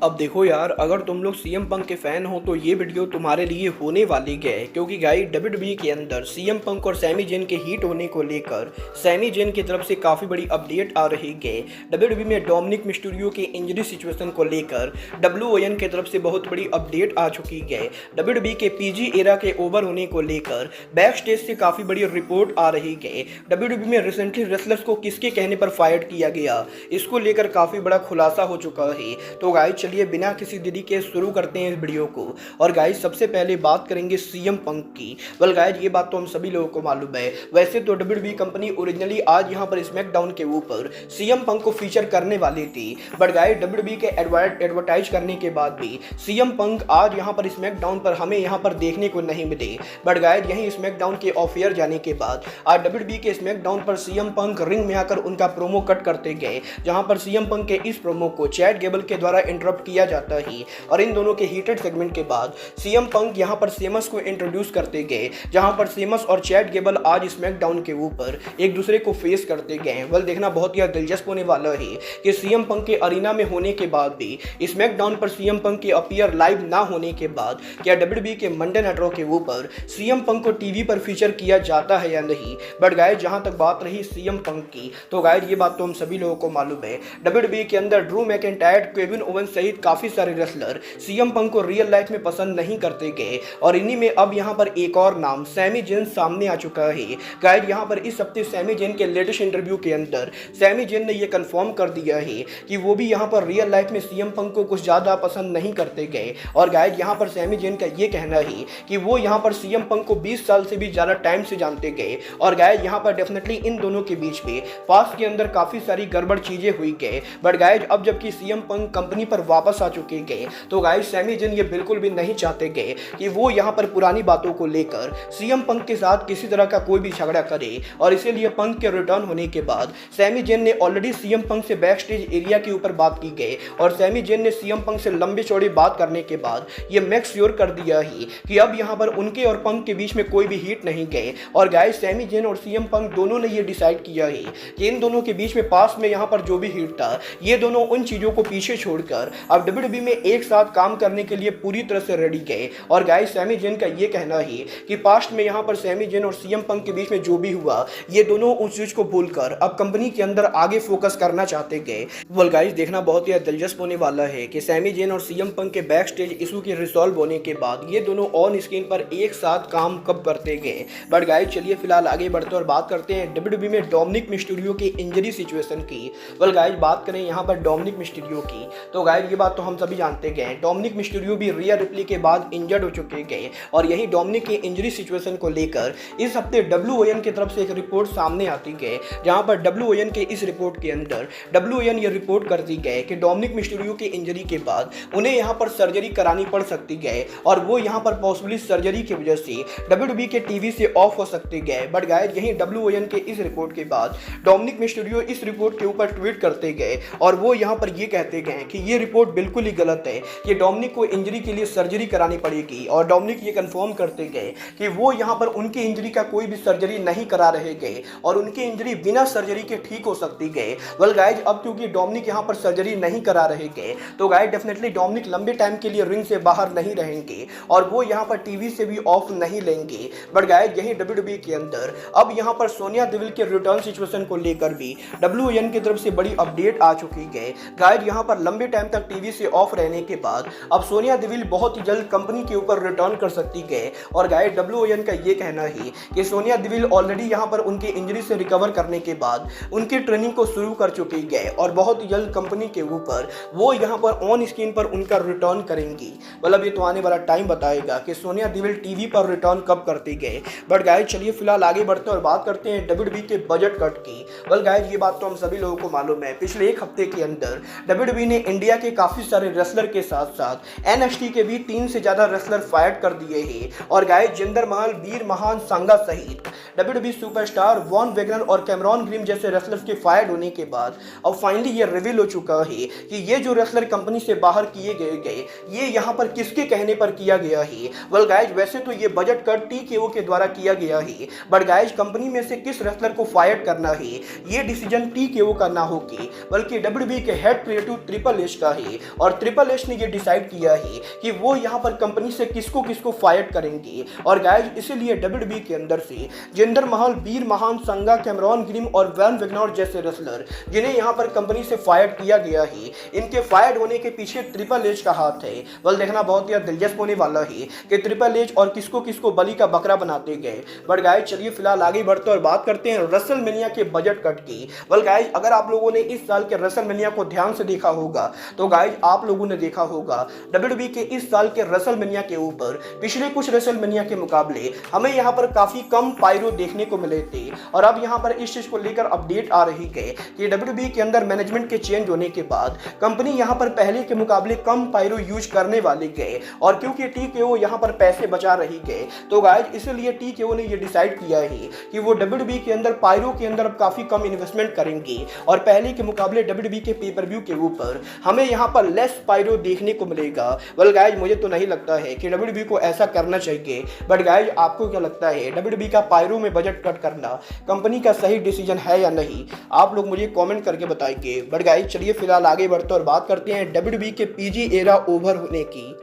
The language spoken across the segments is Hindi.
अब देखो यार, अगर तुम लोग सीएम पंक के फैन हो तो ये वीडियो तुम्हारे लिए होने वाली है, क्योंकि गाइस डब्ल्यूडब्ल्यूई के अंदर सीएम पंक और सैमी जेन के हिट होने को लेकर सैमी जेन की तरफ से काफ़ी बड़ी अपडेट आ रही है। डब्ल्यूडब्ल्यूई में डोमिनिक मिस्टीरियो के इंजरी सिचुएशन को लेकर डब्ल्यूओएन की तरफ से बहुत बड़ी अपडेट आ चुकी है। डब्ल्यूडब्ल्यूई के पीजी एरा के ओवर होने को लेकर बैक स्टेज से काफ़ी बड़ी रिपोर्ट आ रही है। डब्ल्यूडब्ल्यूई में रिसेंटली रेसलर्स को किसके कहने पर फायर किया गया, इसको लेकर काफ़ी बड़ा खुलासा हो चुका है। तो गाइस चलिए बिना किसी देरी के शुरू करते हैं इस वीडियो को। और गाइस सबसे पहले बात करेंगे सीएम पंक की। वेल गाइस ये बात तो हम सभी लोगों को मालूम है। वैसे तो डब्ल्यूडब्ल्यूई कंपनी ओरिजिनली आज यहां पर स्मैकडाउन के ऊपर सीएम पंक को फीचर करने वाली थी, बट गाइस डब्ल्यूडब्ल्यूई के एडवर्टाइज करने के बाद भी सीएम पंक आज यहां पर स्मैकडाउन पर हमें यहां पर देखने को नहीं मिले। बट गाइस यहीं स्मैकडाउन के ऑफ एयर जाने के बाद आज डब्ल्यूडब्ल्यूई के स्मैकडाउन पर सीएम पंक रिंग में आकर उनका प्रोमो कट करते गए, जहां पर सीएम पंक के इस प्रोमो को चैट गेबल के द्वारा इंटरप्ट किया जाता है। और इन दोनों के हीटेड सेगमेंट के बाद सीएम पंक यहां पर सेमस को इंट्रोड्यूस करते गए, जहां पर सेमस और चैट गेबल आज स्मैकडाउन के ऊपर एक दूसरे को फेस करते गए। वेल देखना बहुत ही दिलचस्प होने वाला है कि सीएम पंक के अरीना में होने के बाद भी स्मैकडाउन पर सीएम पंक के अपीयर लाइव ना होने के बाद क्या डब्ल्यूडब्ल्यूई के मंडे नाइट रॉ के ऊपर सीएम पंक को टीवी पर फीचर किया जाता है या नहीं। बट गाइस जहां तक बात रही सीएम पंक की, तो गाइस ये बात तो हम सभी लोगों को मालूम है। डब्ल्यूडब्ल्यूई के अंदर ड्रू मैकिंटायर, केविन ओवेंस सहित काफी सारे रेसलर सीएम पंक को रियल लाइफ में पसंद नहीं करते गए, और इन्हीं में अब यहां पर एक और नाम सैमी जेन सामने आ चुका है। गाइस यहां पर इस हफ्ते सैमी जेन के लेटेस्ट इंटरव्यू के अंदर सैमी जेन ने यह कंफर्म कर दिया है कि वो भी यहां पर रियल लाइफ में सीएम पंक को कुछ ज्यादा पसंद नहीं करते गए। और गाइस यहां पर सैमी जेन का ये कहना है कि वो यहां पर सीएम पंक को 20 साल से भी ज्यादा टाइम से जानते गए, और गाइस यहां पर डेफिनेटली इन दोनों के बीच में पास्ट के अंदर काफी सारी गड़बड़ चीजें हुई गए। बट गाइस अब जबकि सीएम पंक कंपनी पर वापस आ चुके गए, तो गाइस सैमी जेन ये बिल्कुल भी नहीं चाहते गए कि वो यहां पर पुरानी बातों को लेकर सीएम पंक के साथ किसी तरह का कोई भी झगड़ा करे। और इसीलिए पंक के रिटर्न होने के बाद सैमी जेन ने ऑलरेडी सीएम पंक से बैक स्टेज एरिया के ऊपर बात की गई, और सैमी जेन ने सीएम पंक से लंबी चौड़ी बात करने के बाद ये मेक श्योर कर दिया ही कि अब यहां पर उनके और पंक के बीच में कोई भी हीट नहीं गए। और गाइस सैमी जेन और सीएम पंक दोनों ने ये डिसाइड किया है कि इन दोनों के बीच में पास में यहां पर जो भी हीट था, ये दोनों उन चीजों को पीछे छोड़कर अब डब्ल्यूडब्ल्यूई में एक साथ काम करने के लिए पूरी तरह से रेडी गए। और गाइस सैमी जेन का ये कहना है कि पास्ट में यहां पर सैमी जेन और सीएम पंक के बीच में जो भी हुआ, ये दोनों उस चीज को भूलकर अब कंपनी के अंदर आगे फोकस करना चाहते गए। वेल गाइस देखना बहुत ही दिलचस्प होने वाला है कि सैमी जेन और सीएम पंक के बैक स्टेज इशू के रिजॉल्व होने के बाद ये दोनों ऑन स्क्रीन पर एक साथ काम कब करते गए। बट गाइस चलिए फिलहाल आगे बढ़ते और बात करते हैं डब्ल्यूडब्ल्यूई में डोमिनिक मिस्टीरियो की इंजरी सिचुएशन की। वेल गाइस बात करें यहाँ पर डोमिनिक मिस्टीरियो की, तो गाइस ये बात तो हम सभी जानते गए, डोमिनिक मिस्टीरियो भी रिया रिप्ली के बाद इंजर्ड हो चुके गए। और यही डोमिनिक की इंजरी सिचुएशन को लेकर इस हफ्ते डब्ल्यूओएन की तरफ से एक रिपोर्ट सामने आती गई, जहां पर डब्ल्यूओएन के इस रिपोर्ट के अंदर डब्ल्यूओएन ये रिपोर्ट करती गई कि डोमिनिक मिस्टीरियो की इंजरी के बाद उन्हें यहां पर सर्जरी करानी पड़ सकती है, और वो यहां पर पॉसिबली सर्जरी की वजह से डब्ल्यूडब्ल्यूई के टीवी से ऑफ हो सकते गए। बट गाइस यही डब्ल्यूओएन के इस रिपोर्ट के बाद डोमिनिक मिस्टीरियो इस रिपोर्ट के ऊपर ट्वीट करते गए, और वो यहां पर ये कहते गए कि ये रिपोर्ट बिल्कुल ही गलत है, कि डोमिनिक को इंजरी के लिए सर्जरी करानी पड़ेगी। और डोमिनिक ये कंफर्म करते गए कि वो यहां पर उनकी इंजरी का कोई भी सर्जरी नहीं करा रहे गए, और उनकी इंजरी बिना सर्जरी के ठीक हो सकती गए। वेल गाइस अब क्योंकि डोमिनिक यहां पर सर्जरी नहीं करा रहे गए, तो गाइस डेफिनेटली डोमिनिक लंबे टाइम के लिए रिंग से बाहर नहीं रहेंगे, और वो यहां पर टीवी से भी ऑफ नहीं लेंगे। बट गाइस यही डब्ल्यूडब्ल्यूई के अंदर अब यहां पर सोनिया देविल के रिटर्न सिचुएशन को लेकर भी डब्ल्यूओएन की तरफ से बड़ी अपडेट आ चुकी है। गाइस यहां पर लंबे टाइम तक टीवी से ऑफ रहने के बाद अब सोनिया देविल बहुत ही जल्द कंपनी के ऊपर रिटर्न कर सकती है। और गाइस डब्ल्यूओएन का ये कहना है कि सोनिया देविल ऑलरेडी यहां पर उनकी इंजरी से रिकवर करने के बाद उनकी ट्रेनिंग को शुरू कर चुकी है, और बहुत ही जल्द कंपनी के ऊपर वो यहां पर ऑन स्क्रीन पर उनका रिटर्न करेंगी। मतलब ये तो आने वाला टाइम बताएगा कि सोनिया देविल टीवी पर रिटर्न कब करती गए। बट गाइस चलिए फिलहाल आगे बढ़ते और बात करते हैं डब्ल्यूडब्ल्यूई के बजट कट की। वेल गाइस ये बात तो हम सभी लोगों को मालूम है, पिछले एक हफ्ते के अंदर डब्ल्यूडब्ल्यूई ने इंडिया के काफी सारे रेसलर के साथ साथ एनएक्सटी के भी 3 से ज्यादा रेसलर फायर कर दिए हैं। और गाइस जिंदर महल, वीर महान सांगा सहित डब्ल्यूडब्ल्यूई सुपरस्टार वॉन वेगनर और कैमरॉन ग्रीम जैसे रेसलर्स के फायर होने के बाद अब फाइनली ये रिवील हो चुका है कि ये जो रेसलर कंपनी से बाहर किए गए ये यहाँ पर किसके कहने पर किया गया है। वेल गाइस वैसे तो ये बजट कट टीकेओ के द्वारा किया गया है, बट गाइस कंपनी में से किस रेसलर को फायर करना है ये डिसीजन टीकेओ का ना होगी बल्कि डब्ल्यूडब्ल्यूई के हेड क्रिएटिव ट्रिपल एच का है। है और ट्रिपल एच ने ये डिसाइड किया है कि वो यहाँ पर कंपनी से किसको किसको फायर करेंगे। और गाइज इसीलिए डब्ल्यूडब्ल्यूई के अंदर से जिंदर महल, वीर महान, संगा, कैमरॉन ग्रिम और वैन विग्नर जैसे रेसलर जिन्हें यहाँ पर कंपनी से फायर किया गया है, इनके फायर होने के पीछे ट्रिपल एच का हाथ है। बल देखना बहुत ही दिलचस्प होने वाला है कि ट्रिपल एच और किसको किसको बलि का बकरा बनाते गए। बट गाइज चलिए फिलहाल आगे बढ़ते और बात करते हैं रेसलमेनिया के बजट कट की। बल गाइज अगर आप लोगों ने इस साल के रेसलमेनिया को ध्यान से देखा होगा तो गाइज आप लोगों ने देखा होगा डब्ल्यूडब्ल्यूई के इस साल के रेसलमेनिया के ऊपर पिछले कुछ रेसलमेनिया के मुकाबले हमें यहाँ पर काफी कम पायरो देखने को मिले थे। और अब यहाँ पर इस चीज को लेकर अपडेट आ रही है कि डब्ल्यूडब्ल्यूई के अंदर मैनेजमेंट के चेंज होने के बाद कंपनी यहाँ पर पहले के मुकाबले कम पायरो यूज करने वाले गए। और क्योंकि टीकेओ यहाँ पर पैसे बचा रही गए तो गाइज इसलिए टीकेओ ने ये डिसाइड किया है कि वो डब्ल्यूडब्ल्यूई के अंदर पायरो के अंदर अब काफी कम इन्वेस्टमेंट करेंगे और पहले के मुकाबले डब्ल्यूडब्ल्यूई के पेपर व्यू के ऊपर हमें यहाँ पर लेस पायरो देखने को मिलेगा। वेल गाइज मुझे तो नहीं लगता है कि डब्ल्यूडब्ल्यूई को ऐसा करना चाहिए। बट गाइज आपको क्या लगता है डब्ल्यूडब्ल्यूई का पायरो में बजट कट करना कंपनी का सही डिसीजन है या नहीं? आप लोग मुझे कमेंट करके बताइए। बट गाइज चलिए फिलहाल आगे बढ़ते और बात करते हैं डब्ल्यूडब्ल्यूई के पीजी एरा ओवर होने की।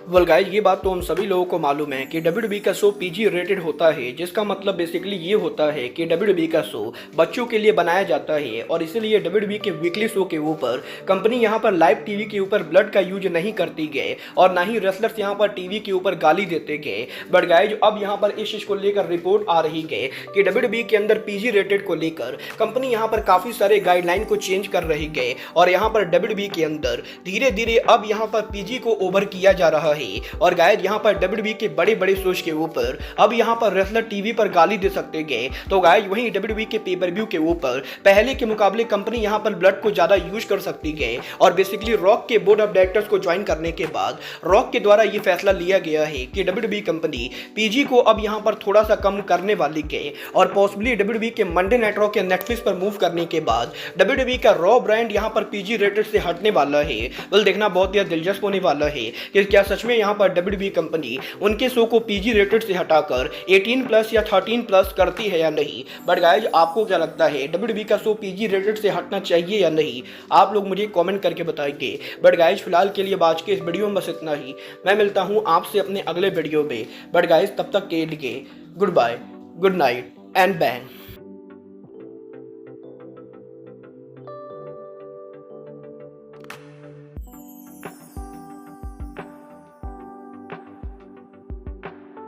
वेल गाइज ये बात तो हम सभी लोगों को मालूम है कि डब्ल्यूडब्ल्यूई का शो पीजी रेटेड होता है, जिसका मतलब बेसिकली ये होता है कि डब्ल्यूडब्ल्यूई का शो बच्चों के लिए बनाया जाता है। और इसीलिए डब्ल्यूडब्ल्यूई के वीकली शो के ऊपर कंपनी यहाँ पर लाइव टीवी के ऊपर ब्लड का यूज नहीं करती गए और ना ही रेसलर्स यहाँ पर टीवी के ऊपर गाली देते गए। बट गाइज अब यहाँ पर इस चीज को लेकर रिपोर्ट आ रही है कि डब्ल्यूडब्ल्यूई के अंदर पीजी रेटेड को लेकर कंपनी यहाँ पर काफी सारे गाइडलाइन को चेंज कर रही गए और यहाँ पर डब्ल्यूडब्ल्यूई के अंदर धीरे धीरे अब यहाँ पर पीजी को ओवर किया जा रहा है। और गाइज यहाँ पर डब्ल्यूडब्ल्यूई के बड़े बड़े शोज के ऊपर अब यहाँ पर रेसलर टीवी पर गाली दे सकते गए। तो गाइज वहीं डब्ल्यूडब्ल्यूई के पेपर व्यू के ऊपर पहले के मुकाबले कंपनी यहाँ पर ब्लड को ज्यादा यूज कर सकती गए। और बेसिकली रॉक के बोर्ड ऑफ डायरेक्टर्स को ज्वाइन करने के बाद रॉक के द्वारा ये फैसला लिया गया है कि डब्ल्यूडब्ल्यूई कंपनी पीजी को अब यहाँ पर थोड़ा सा कम करने वाली गए और पॉसिबली डब्ल्यूडब्ल्यूई के मंडे नाइट रॉ के नेटफ्लिक्स पर मूव करने के बाद डब्ल्यूडब्ल्यूई का रॉ ब्रांड यहाँ पर पीजी रेटेड से हटने वाला है। वेल देखना बहुत ही दिलचस्प होने वाला है कि क्या सच में यहाँ पर डब्ल्यूडब्ल्यूई कंपनी उनके शो को पीजी रेटेड से हटाकर 18+ या 13+ करती है या नहीं। बट गाइज आपको क्या लगता है डब्ल्यूडब्ल्यूई का शो पीजी रेटेड से हटना चाहिए या नहीं? आप लोग मुझे कमेंट करके बताइए। बट गाइज फिलहाल के लिए आज के इस वीडियो में बस इतना ही। मैं मिलता हूं आपसे अपने अगले वीडियो में। बट गाइज तब तक के लिए good bye, good night and bang.